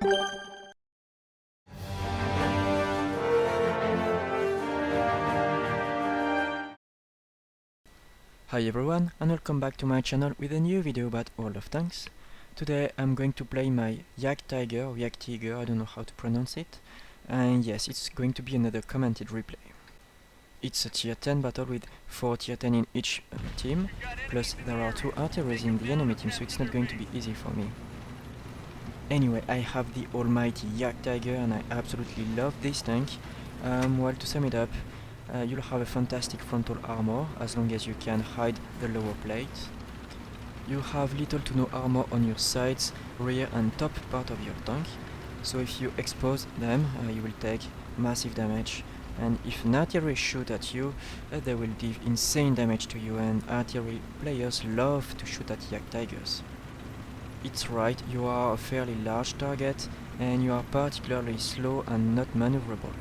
Hi everyone, and welcome back to my channel with a new video about World of Tanks. Today I'm going to play my Jagdtiger or Jagdtiger, I don't know how to pronounce it. And yes, it's going to be another commented replay. It's a tier 10 battle with 4 tier 10 in each team, plus there are 2 artilleries in the enemy team, so it's not going to be easy for me. Anyway, I have the almighty Jagdtiger and I absolutely love this tank. Well, to sum it up, you'll have a fantastic frontal armor as long as you can hide the lower plate. You have little to no armor on your sides, rear and top part of your tank, so if you expose them, you will take massive damage, and if an artillery shoot at you, they will deal insane damage to you, and artillery players love to shoot at Jagdtigers. It's right, you are a fairly large target, and you are particularly slow and not maneuverable.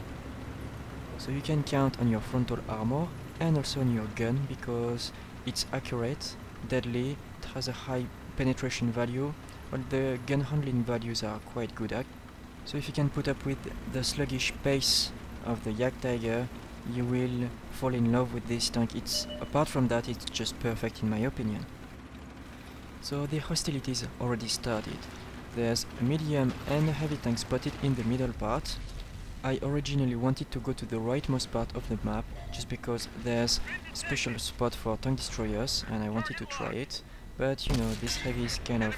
So you can count on your frontal armor and also on your gun because it's accurate, deadly, it has a high penetration value, but the gun handling values are quite good. So if you can put up with the sluggish pace of the Jagdtiger, you will fall in love with this tank. Apart from that, it's just perfect in my opinion. So the hostilities already started. There's a medium and a heavy tank spotted in the middle part. I originally wanted to go to the rightmost part of the map just because there's a special spot for tank destroyers and I wanted to try it, but you know, this heavy is kind of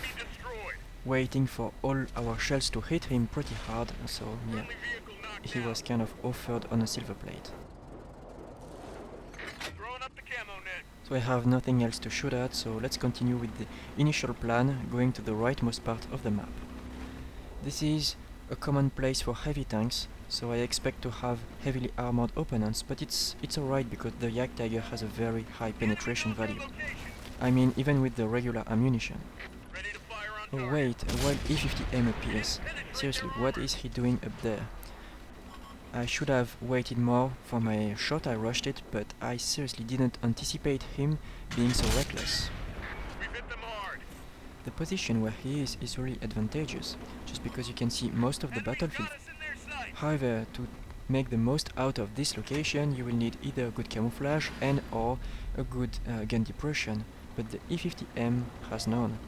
waiting for all our shells to hit him pretty hard, so yeah, he was kind of offered on a silver plate. So I have nothing else to shoot at, so let's continue with the initial plan, going to the rightmost part of the map. This is a common place for heavy tanks, so I expect to have heavily armored opponents, but it's alright because the Jagdtiger has a very high penetration value. I mean, even with the regular ammunition. Oh wait, a wild E50M appears. Seriously, what is he doing up there? I should have waited more for my shot, I rushed it, but I seriously didn't anticipate him being so reckless. The position where he is really advantageous, just because you can see most of the battlefield. However, to make the most out of this location, you will need either a good camouflage and or a good gun depression, but the E50M has none.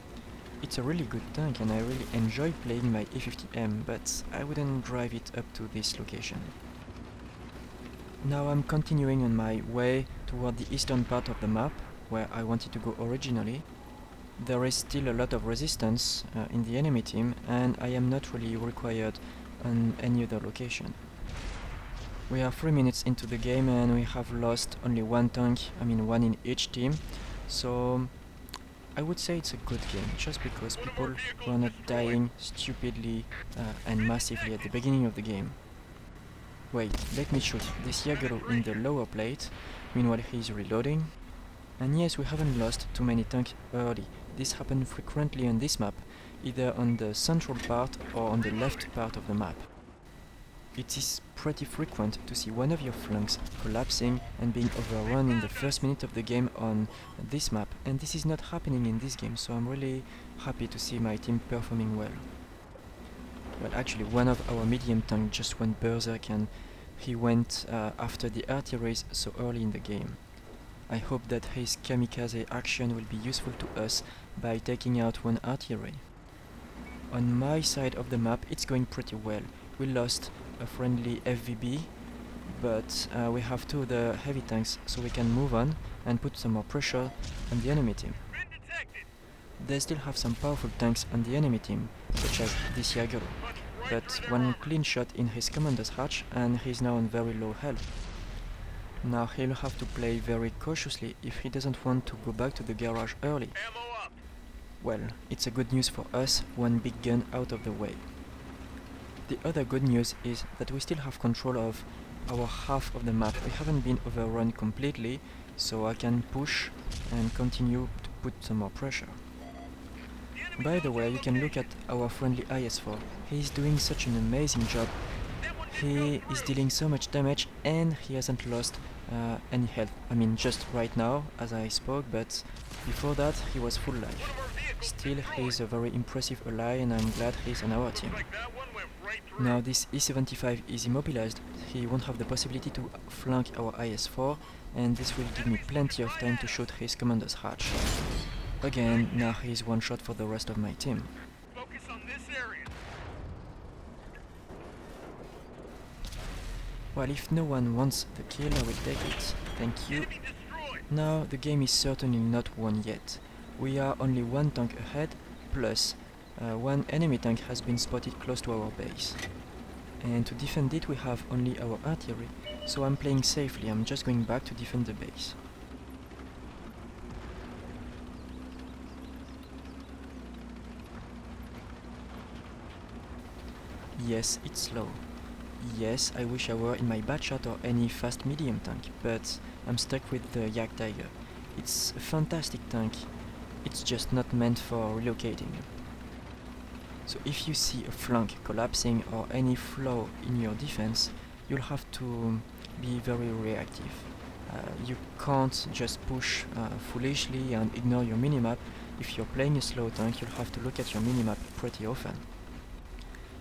It's a really good tank and I really enjoy playing my E50M, but I wouldn't drive it up to this location. Now I'm continuing on my way toward the eastern part of the map, where I wanted to go originally. There is still a lot of resistance in the enemy team, and I am not really required on any other location. We are 3 minutes into the game and we have lost only one tank, I mean one in each team, so I would say it's a good game, just because people were not dying stupidly and massively at the beginning of the game. Wait, let me shoot this Jagdtiger in the lower plate, meanwhile he's reloading. And yes, we haven't lost too many tanks early. This happened frequently on this map, either on the central part or on the left part of the map. It is pretty frequent to see one of your flanks collapsing and being overrun in the first minute of the game on this map, and this is not happening in this game, so I'm really happy to see my team performing well. Well, actually, one of our medium tanks just went berserk and he went after the artilleries so early in the game. I hope that his kamikaze action will be useful to us by taking out one artillery. On my side of the map, it's going pretty well. We lost a friendly FVB, but we have 2 of the heavy tanks, so we can move on and put some more pressure on the enemy team. They still have some powerful tanks on the enemy team, such as this Jagdtiger, but one clean shot in his commander's hatch and he's now on very low health. Now he'll have to play very cautiously if he doesn't want to go back to the garage early. Well, it's a good news for us, one big gun out of the way. The other good news is that we still have control of our half of the map. We haven't been overrun completely, so I can push and continue to put some more pressure. By the way, you can look at our friendly IS-4. He is doing such an amazing job. He is dealing so much damage and he hasn't lost any health. I mean, just right now as I spoke, but before that he was full life. Still, he's a very impressive ally and I'm glad he's on our team. Now this E75 is immobilized, he won't have the possibility to flank our IS-4, and this will give me plenty of time to shoot his commander's hatch. Again, now he's one shot for the rest of my team. Focus on this area. Well, if no one wants the kill, I will take it. Thank you. Enemy destroyed. Now, the game is certainly not won yet. We are only one tank ahead, plus one enemy tank has been spotted close to our base. And to defend it we have only our artillery, so I'm playing safely, I'm just going back to defend the base. Yes, it's slow. Yes, I wish I were in my Batshot or any fast medium tank, but I'm stuck with the Jagdtiger. It's a fantastic tank, it's just not meant for relocating. So if you see a flank collapsing or any flaw in your defense, you'll have to be very reactive. You can't just push foolishly and ignore your minimap. If you're playing a slow tank, you'll have to look at your minimap pretty often.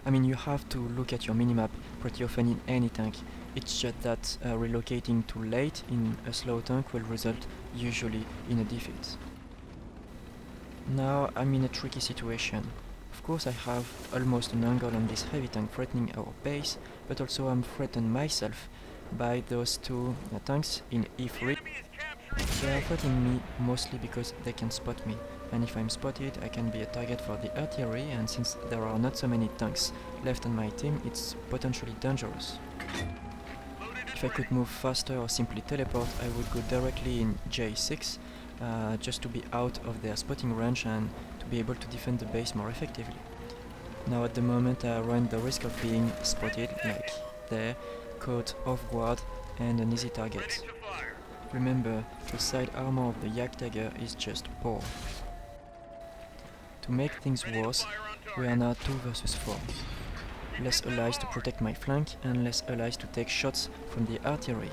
I mean, you have to look at your minimap pretty often in any tank. It's just that relocating too late in a slow tank will result usually in a defeat. Now I'm in a tricky situation. Of course I have almost an angle on this heavy tank threatening our base, but also I'm threatened myself by those two tanks in E3. They are threatening me mostly because they can spot me, and if I'm spotted I can be a target for the artillery, and since there are not so many tanks left on my team, it's potentially dangerous. If I could move faster or simply teleport, I would go directly in J6 just to be out of their spotting range and to be able to defend the base more effectively. Now at the moment I run the risk of being spotted, like there, caught off guard and an easy target. Remember, the side armor of the Jagdtiger is just poor. To make things worse, we are now 2 versus 4. Less allies to protect my flank and less allies to take shots from the artillery.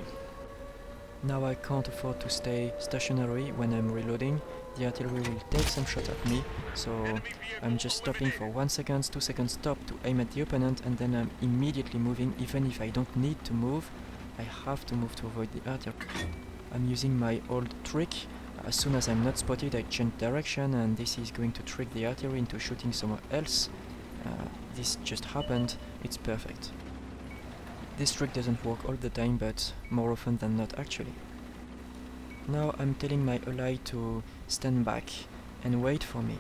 Now I can't afford to stay stationary when I'm reloading. The artillery will take some shot at me, so I'm just stopping for 1 second, 2 seconds stop to aim at the opponent, and then I'm immediately moving. Even if I don't need to move, I have to move to avoid the artillery. I'm using my old trick. As soon as I'm not spotted, I change direction, and this is going to trick the artillery into shooting somewhere else. This just happened, it's perfect. This trick doesn't work all the time, but more often than not actually. Now I'm telling my ally to stand back and wait for me.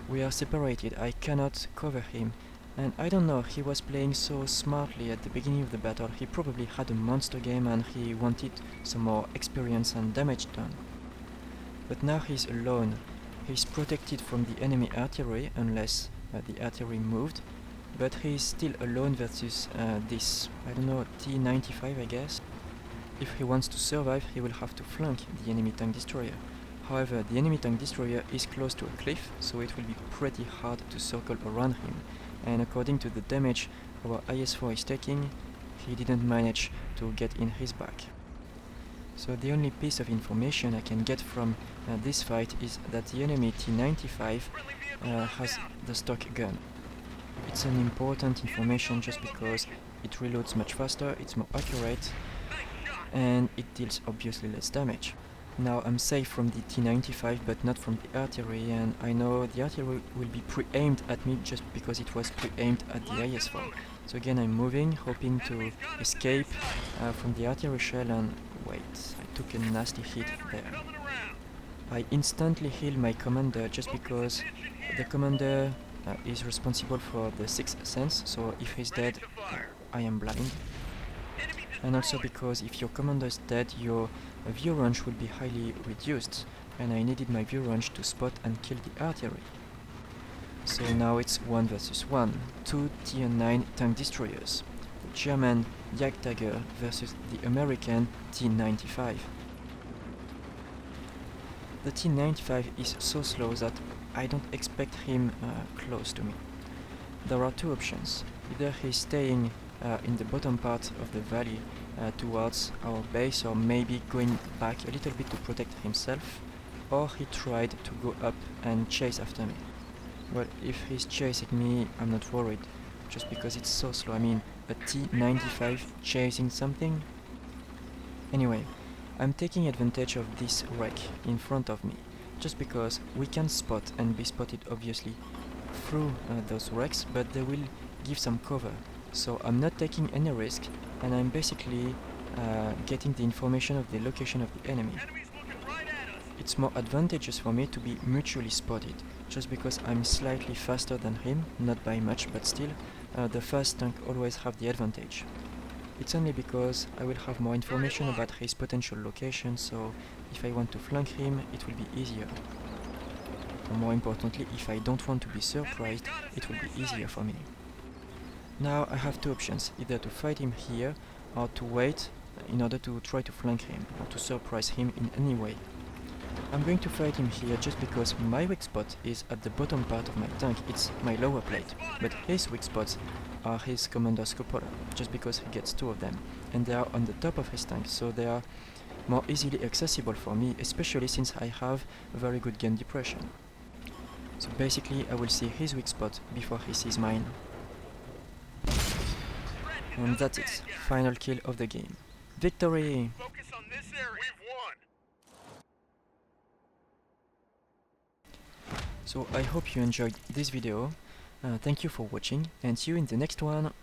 We are separated, I cannot cover him, and I don't know, he was playing so smartly at the beginning of the battle. He probably had a monster game and he wanted some more experience and damage done. But now he's alone. He's protected from the enemy artillery unless the artillery moved, but he's still alone versus this, I don't know, T-95 I guess. If he wants to survive, he will have to flank the enemy tank destroyer. However, the enemy tank destroyer is close to a cliff, so it will be pretty hard to circle around him. And according to the damage our IS-4 is taking, he didn't manage to get in his back. So the only piece of information I can get from this fight is that the enemy T-95 has the stock gun. It's an important information just because it reloads much faster, it's more accurate, and it deals obviously less damage. Now I'm safe from the T-95 but not from the artillery, and I know the artillery will be pre-aimed at me just because it was pre-aimed at the IS-4. So again I'm moving, hoping to escape from the artillery shell, and wait, I took a nasty hit there. I instantly heal my commander just because the commander is responsible for the 6th sense, so if he's dead, I am blind. And also because if your commander is dead, your view range will be highly reduced, and I needed my view range to spot and kill the artillery. So now it's 1 versus 1, 2 tier 9 tank destroyers. The German Jagdtiger versus the American T-95. The T-95 is so slow that I don't expect him close to me. There are 2 options. Either he's staying in the bottom part of the valley towards our base, or maybe going back a little bit to protect himself, or he tried to go up and chase after me. Well, if he's chasing me, I'm not worried, just because it's so slow. I mean, a T-95 chasing something? Anyway, I'm taking advantage of this wreck in front of me, just because we can spot and be spotted obviously through those wrecks, but they will give some cover. So I'm not taking any risk, and I'm basically getting the information of the location of the enemy. Enemies looking right at us. It's more advantageous for me to be mutually spotted, just because I'm slightly faster than him, not by much, but still, the fast tank always have the advantage. It's only because I will have more information about his potential location, so if I want to flank him, it will be easier. Or more importantly, if I don't want to be surprised, it will be easier for me. Now I have two options, either to fight him here, or to wait in order to try to flank him, or to surprise him in any way. I'm going to fight him here just because my weak spot is at the bottom part of my tank, it's my lower plate, but his weak spots are his commander's cupola, just because he gets two of them, and they are on the top of his tank, so they are more easily accessible for me, especially since I have very good gun depression. So basically I will see his weak spot before he sees mine. And that's it, final kill of the game. Victory! Focus on this area. We've won. So I hope you enjoyed this video, thank you for watching, and see you in the next one!